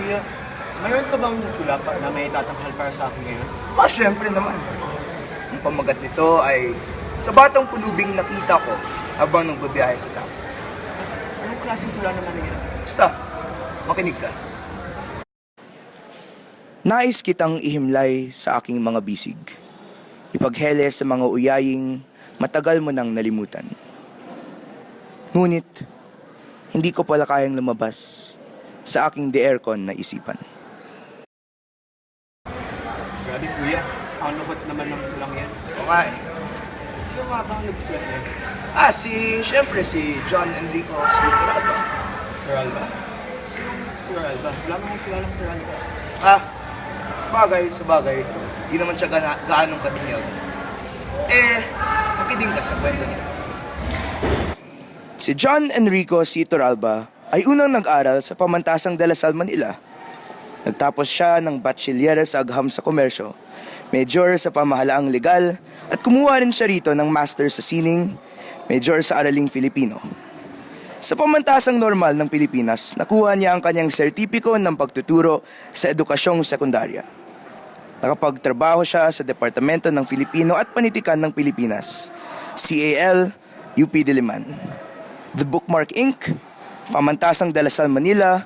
Kuya, mayroon ka bang tula pa na may tatanghal para sa akin ngayon? Syempre naman. Ang pamagat nito ay sa batang pulubing nakita ko habang nagbabiyahe sa Taft. Anong klaseng tula naman yan? Basta, makinig ka. Nais kitang ihimlay sa aking mga bisig. Ipaghele sa mga uyaying matagal mo nang nalimutan. Ngunit, hindi ko pala kayang lumabas sa aking de-aircon na isipan. Grabe kuya, ang lukot naman ng tulang yan. Oo nga eh. Sino nga ba ang nagsulat yan? Siyempre si John Enrico Turalba. Turalba? Sino Turalba? Wala namang kilalang Turalba. Sabagay, di naman siya gaanong katinyag. Nakidig ka sa kwento niya. Si John Enrico C. Turalba ay unang nag-aral sa Pamantasang de La Salle, Manila. Nagtapos siya ng Bachilleres sa Agham sa Komersyo, Major sa Pamahalaang Legal, at kumuha rin siya rito ng Master sa Sining, Major sa Araling Filipino. Sa Pamantasang Normal ng Pilipinas, nakuha niya ang kanyang sertipiko ng pagtuturo sa edukasyong sekundarya. Nakapagtrabaho siya sa Departamento ng Filipino at Panitikan ng Pilipinas, CAL, UP Diliman, The Bookmark Inc., Pamantasang de La Salle, Manila,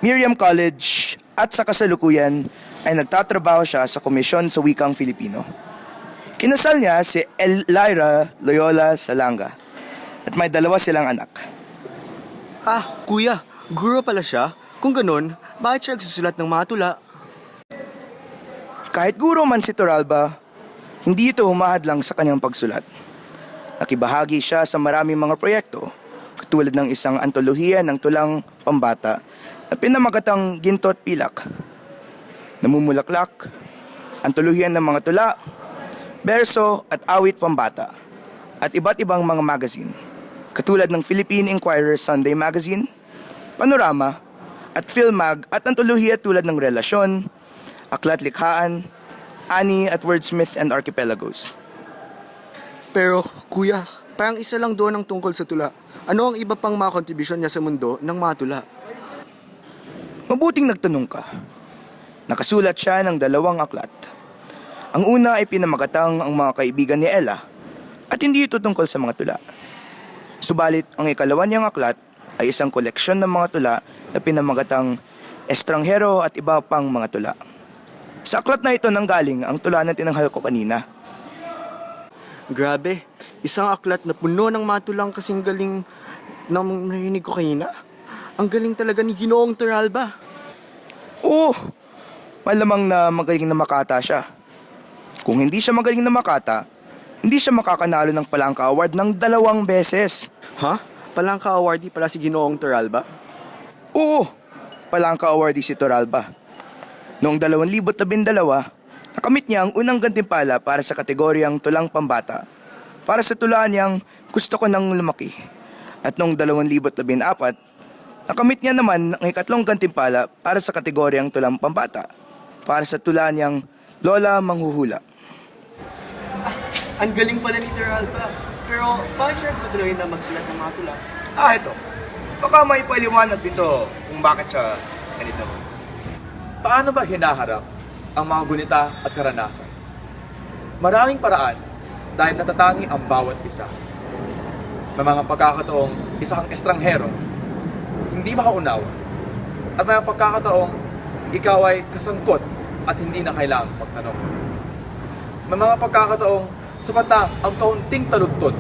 Miriam College, at sa kasalukuyan ay nagtatrabaho siya sa Komisyon sa Wikang Filipino. Kinasal niya si Elira Loyola Salanga at may 2 silang anak. Kuya, guro pala siya. Kung ganun, bakit siya nagsusulat ng mga tula? Kahit guro man si Turalba, hindi ito humahad lang sa kanyang pagsulat. Nakibahagi siya sa maraming mga proyekto, katulad ng isang antolohiya ng tulang pambata na pinamagatang Ginto at Pilak, Namumulaklak, antolohiya ng mga tula, berso at awit pambata, at iba't ibang mga magazine, katulad ng Philippine Inquirer Sunday Magazine, Panorama, at Philmag at antolohiya tulad ng Relasyon, Aklat Likhaan, Ani at Wordsmith and Archipelagos. Pero, kuya, parang isa lang doon ang tungkol sa tula. Ano ang iba pang mga kontribusyon niya sa mundo ng mga tula? Mabuting nagtanong ka. Nakasulat siya ng 2 aklat. Ang una ay pinamagatang Ang Mga Kaibigan ni Ella, at hindi ito tungkol sa mga tula. Subalit, ang ikalawa niyang aklat ay isang koleksyon ng mga tula na pinamagatang Estranghero at Iba Pang Mga Tula. Sa aklat na ito nanggaling ang tula na tinanghal ko kanina. Grabe, isang aklat na puno ng matulang kasing galing na narinig ko kanina. Ang galing talaga ni Ginoong Turalba. Oo, malamang na magaling na makata siya. Kung hindi siya magaling na makata, hindi siya makakanalo ng Palangka Award ng 2 beses. Ha? Palangka awardee pala si Ginoong Turalba? Oo, Palangka Awardee si Turalba. Noong 2012, nakamit niya ang unang gantimpala para sa kategoryang tulang pambata para sa tula niyang Gusto Ko Nang Lumaki. At noong 2014, nakamit niya naman ang ikatlong gantimpala para sa kategoryang tulang pambata para sa tula niyang Lola Manghuhula. Ang galing pala ni Turalba. Pero bakit siya nagtutuloy na magsulat ng mga tula? Ito. Baka may paliwanag dito kung bakit siya ganito. Paano ba hinaharap ang mga gunita at karanasan? Maraming paraan dahil natatangi ang bawat isa. May mga pagkakataong isa kang estranghero, hindi makaunawa. At may mga pagkakataong ikaw ay kasangkot at hindi na kailangang magtanong. May mga pagkakataong sapat na ang kaunting taludtod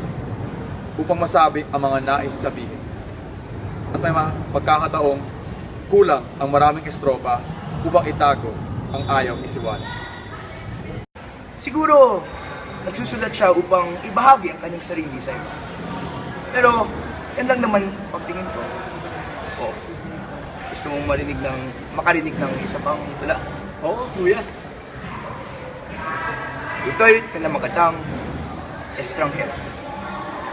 upang masabi ang mga nais sabihin. At may mga pagkakataong kulang ang maraming estropa upang itago ang ayaw isiwalat. Siguro, nagsusulat siya upang ibahagi ang kanyang sarili sa iba. Pero, yan lang naman pagtingin ko. Gusto mong makarinig ng isa pang tula? Oo, kuya. Ito'y pinamagatang Estranghero.